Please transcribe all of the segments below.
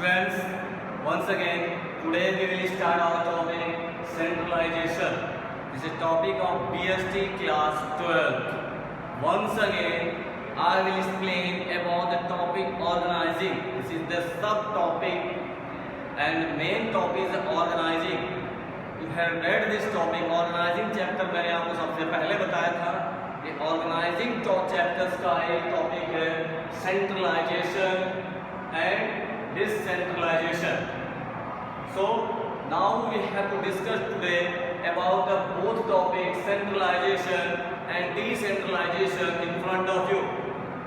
Students, once again, today we will start our topic centralization. This is topic of BST class 12. Once again, I will explain about the topic organizing. This is the subtopic and the main topic is organizing. You have read this topic organizing chapter मैंने आपको सबसे पहले बताया था कि organizing chapters का एक topic है centralization and decentralization. So now we have to discuss today about the both topics centralization and decentralization in front of you.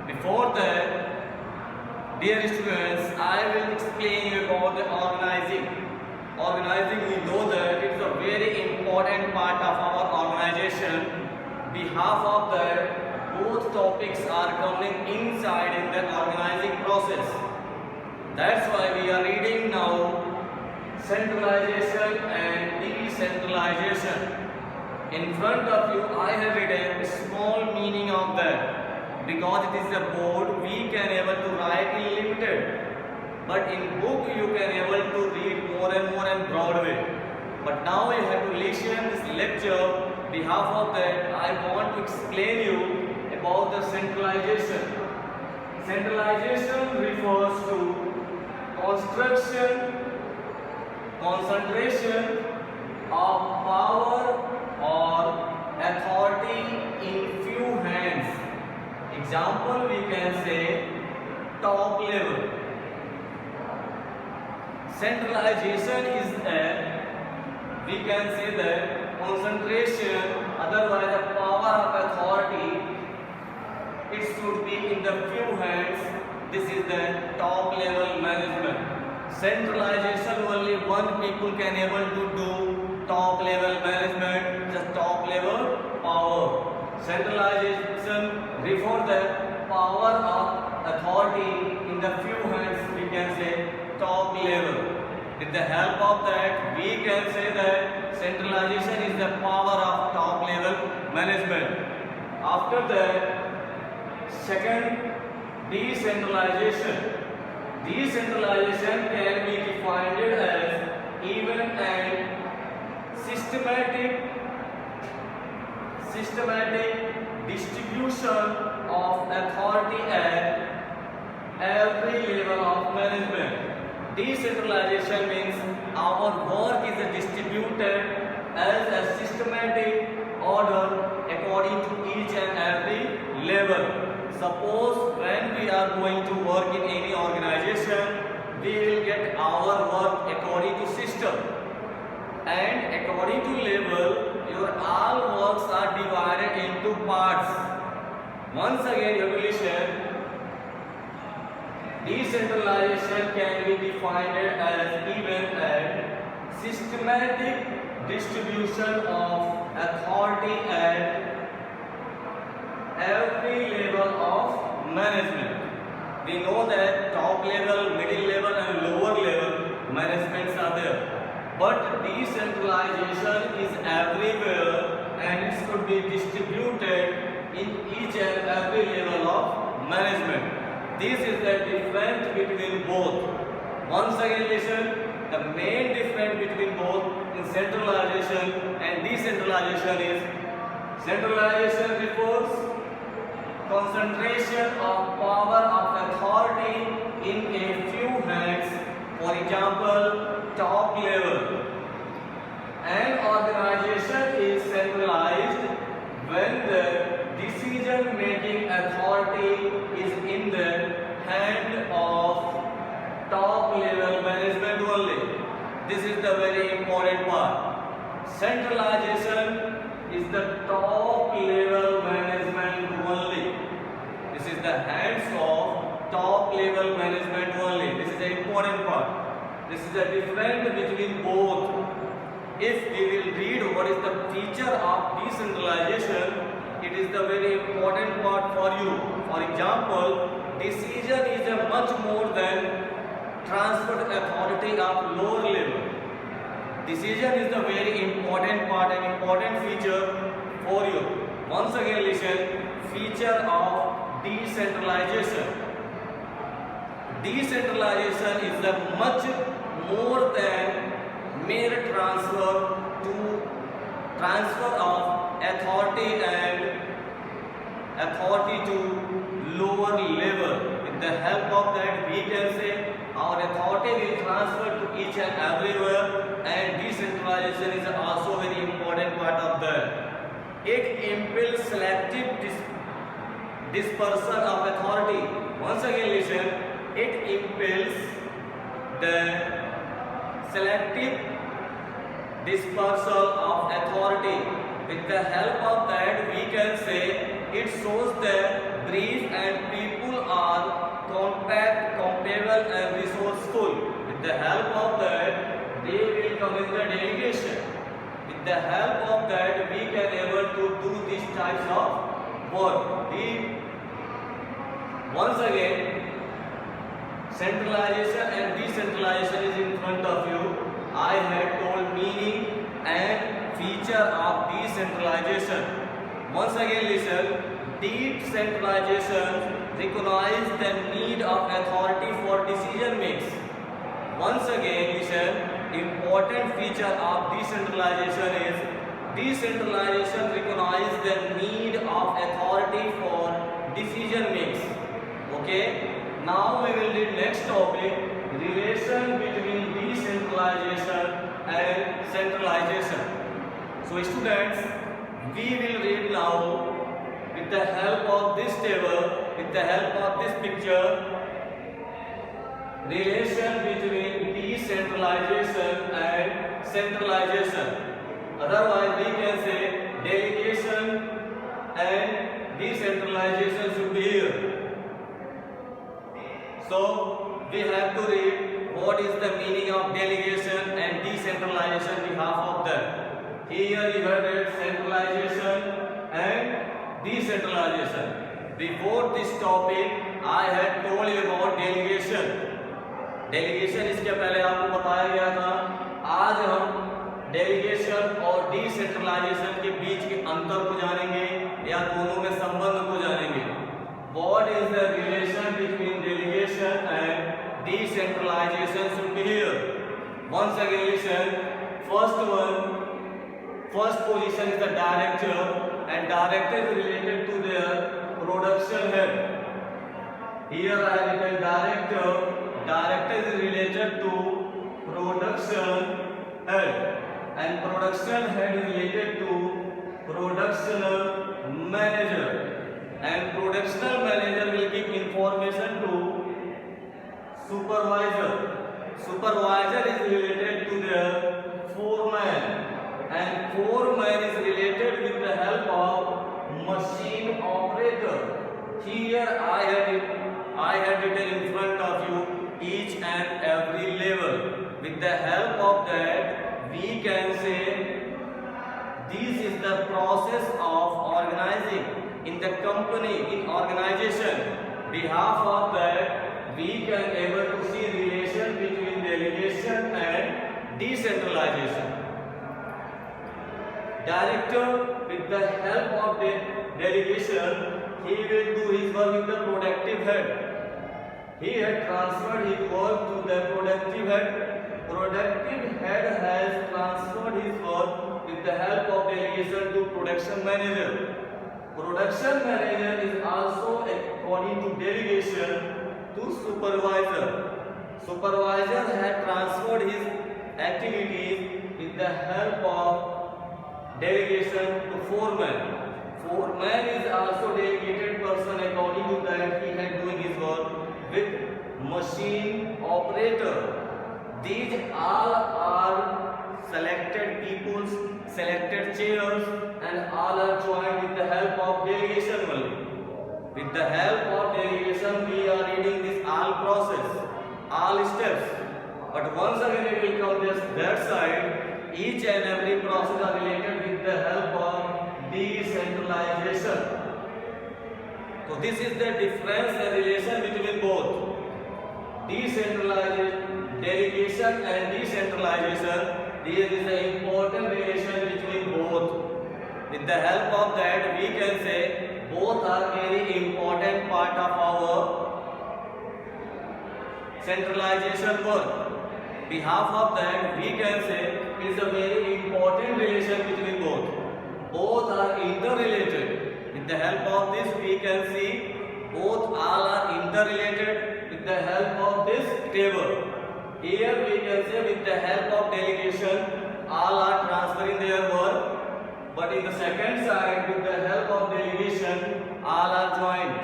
Before that, dear students, I will explain you about the organizing. Organizing, we know that it's a very important part of our organization. Behalf of that, both topics are coming inside in the organizing process. That's why we are reading now centralization and decentralization. In front of you, I have written a small meaning of that. Because it is a board, we can able to write in limited. But in book, you can able to read more and broad way. But now you have to listen this lecture. Behalf of that, I want to explain you about the centralization. Centralization refers to concentration of power or authority in few hands. Example, we can say top level. Centralization is we can say that concentration, otherwise the power of authority, it should be in the few hands. This is the top level management. Centralization, only one people can able to do top level management, just top level power. Centralization refer the power of authority in the few hands, we can say top level. With the help of that, we can say that centralization is the power of top level management. After that, second, decentralization. Decentralization can be defined as even and systematic distribution of authority at every level of management. Decentralization means our work is distributed as a systematic order according to each and every level. Suppose when we are going to work in any organization, we will get our work according to system. And according to level, your all works are divided into parts. Once again, you will listen. Decentralization can be defined as even and systematic distribution of authority at every level of management. We know that top level, middle level and lower level managements are there. But decentralization is everywhere and it should be distributed in each and every level of management. This is the difference between both. Once again listen, the main difference between both in centralization and decentralization is centralization refers concentration of power of authority in a few hands. For example, top level. An organization is centralized when the decision-making authority is in the hand of top level management only. This is the very important part. Centralization is the top level management only. This is the hands of top level management only. This is the important part. This is the difference between both. If we will read what is the feature of decentralization, it is the very important part for you. For example, decision is a much more than transferred authority of lower level. Decision is the very important part and important feature for you. Once again listen, feature of decentralization. decentralization is a much more than mere transfer of authority to lower level. With the help of that, we can say our authority will transfer to each and everywhere, and decentralization is also very important part of that. It impels selective dispersion of authority. Once again listen, it impels the selective dispersal of authority. With the help of that, we can say it shows that brief and people are compact, compatible and resourceful. With the help of that, they will come in the delegation. With the help of that, we can able to do these types of work. Once again, centralization and decentralization is in front of you. I had told meaning and feature of decentralization. Once again listen, decentralization recognizes the need of authority for decision makes. Once again listen, important feature of decentralization is decentralization recognizes the need of authority for decision makes. Okay, now we will read next topic, relation between decentralization and centralization. So students, we will read now with the help of this table, with the help of this picture, relation between decentralization and centralization. Otherwise we can say delegation and decentralization should be here. So we have to read what is the meaning of delegation and decentralization behalf of that. Here you have read centralization and decentralization. Before this topic I had told you about delegation. Delegation इसके पहले आपको बताया गया था. आज हम delegation और decentralization के बीच के अंतर को जानेंगे या दोनों में संबंध को जानेंगे. What is the relation between delegation and decentralization should be here. Once again listen, first position is the director, and director is related to their production head. Here I have written director is related to production head, and production head is related to production manager. And productional manager will give information to supervisor. Supervisor is related to the foreman, and foreman is related with the help of machine operator. Here I had written in front of you each and every level. With the help of that, we can say this is the process of organizing in the company, in organization. Behalf of that, we can able to see relation between delegation and decentralization. Director, with the help of the delegation, he will do his work with the productive head. He had transferred his work to the productive head. Productive head has transferred his work with the help of delegation to production manager. Production manager is also according to delegation to supervisor. Supervisor had transferred his activities with the help of delegation to foreman. Foreman is also delegated person according to that he had doing his work with machine operator. These all are selected peoples, selected chairs, and all are joined with the help of delegation only. With the help of delegation, we are reading this all process, all steps. But once again, we will come this that side. Each and every process are related with the help of decentralization. So this is the difference and relation between both decentralization, delegation, and decentralization. There is an important relation between both. With the help of that, we can say both are very important part of our centralization work. Behalf of that, we can say it is a very important relation between both. Both are interrelated. With the help of this, we can see both all are interrelated with the help of this table. Here we can say with the help of delegation, all are transferring their work. But in the second side, with the help of delegation, all are joined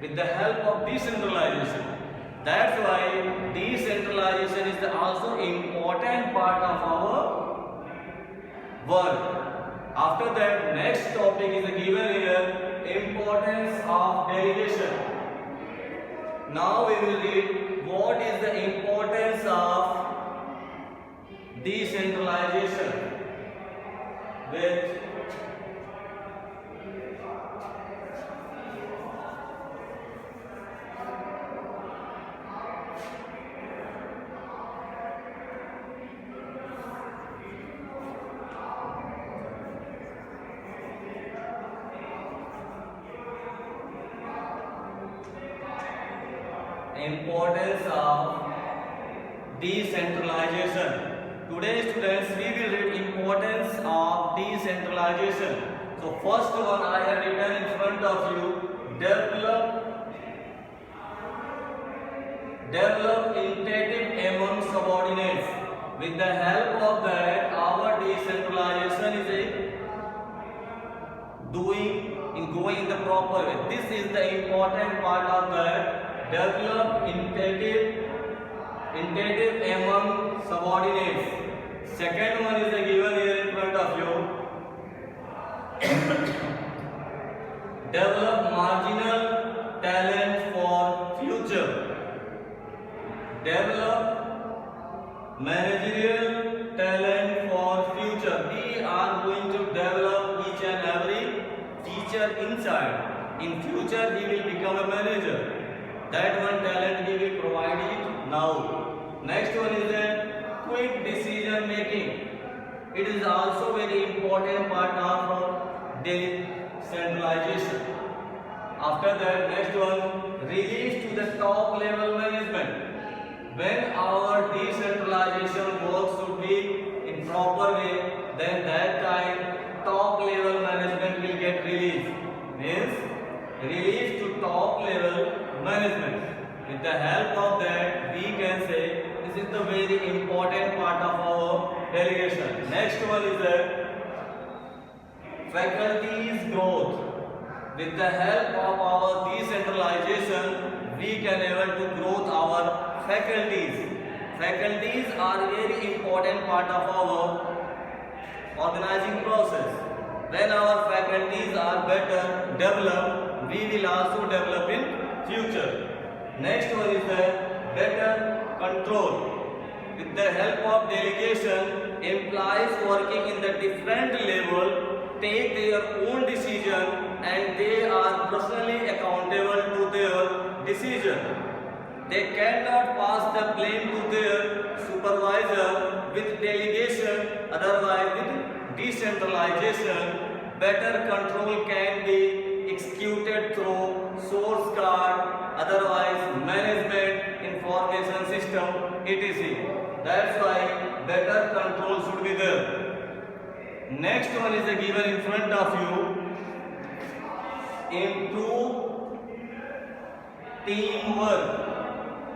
with the help of decentralization. That's why decentralization is also important part of our work. After that, next topic is given here, importance of delegation. Now we will read what is the importance of decentralization with importance of decentralization. Today students, we will read importance of decentralization. So first one I have written in front of you, develop initiative among subordinates. With the help of that, our decentralization is going in the proper way. This is the important part of that. Develop initiative among subordinates. Second one is given here in front of you. Develop marginal talent for future. Develop managerial talent for future. We are going to develop each and every teacher inside. In future, he will become a manager. That one talent we will provide it now. Next one is a quick decision making. It is also very important part of decentralization. After that, next one, release to the top level management. When our decentralization work should be in proper way, then that time top level management will get released. Means release to top level management. With the help of that, we can say this is the very important part of our delegation. Next one is the faculties growth. With the help of our decentralization, we can able to grow our faculties. Faculties are a very important part of our organizing process. When our faculties are better developed, we will also develop in future. Next one is the better control. With the help of delegation, employees working in the different level take their own decision and they are personally accountable to their decision. They cannot pass the blame to their supervisor. With delegation, otherwise with decentralization, better control can be executed through source card, otherwise management information system, etc. That's why better control should be there. Next one is given in front of you. Improve teamwork.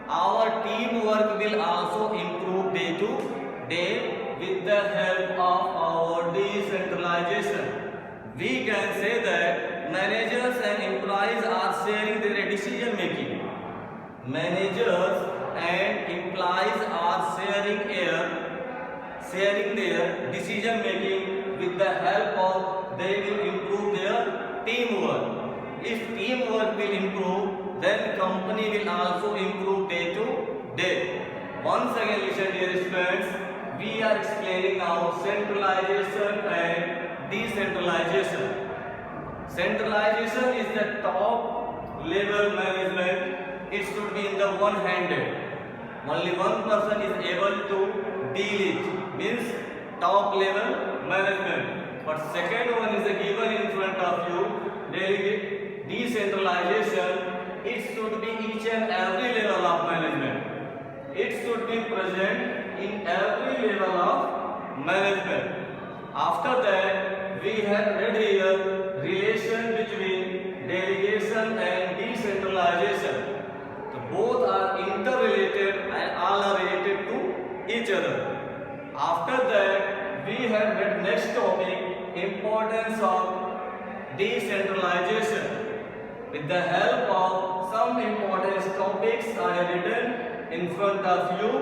Our teamwork will also improve day to day with the help of our decentralization. We can say that managers and employees are sharing their decision making. Managers and employees are sharing their decision making. With the help of, they will improve their teamwork. If teamwork will improve, then company will also improve day to day. Once again, listen dear students, we are explaining now centralization and decentralization. Centralization is the top level management. It should be in the one-handed. Only one person is able to deal it. Means top level management. But second one is given in front of you. Decentralization. it should be each and every level of management. It should be present in every level of management. After that, we have read here relation between delegation and decentralization. So both are interrelated and all are related to each other. After that, we have read next topic, importance of decentralization. With the help of some important topics I have written in front of you,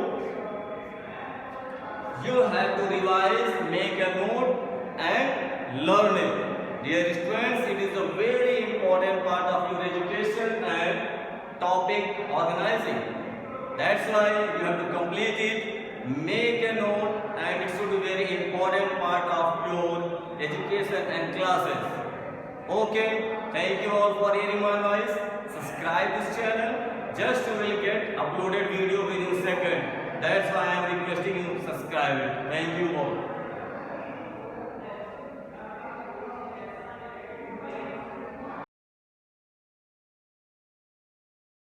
you have to revise, make a note and learn it. Dear students, it is a very important part of your education and topic organizing. That's why you have to complete it, make a note, and it should be very important part of your education and classes. Okay, thank you all for hearing my voice. Subscribe this channel, just you will get uploaded video within second. That's why I am requesting you to subscribe it. Thank you all.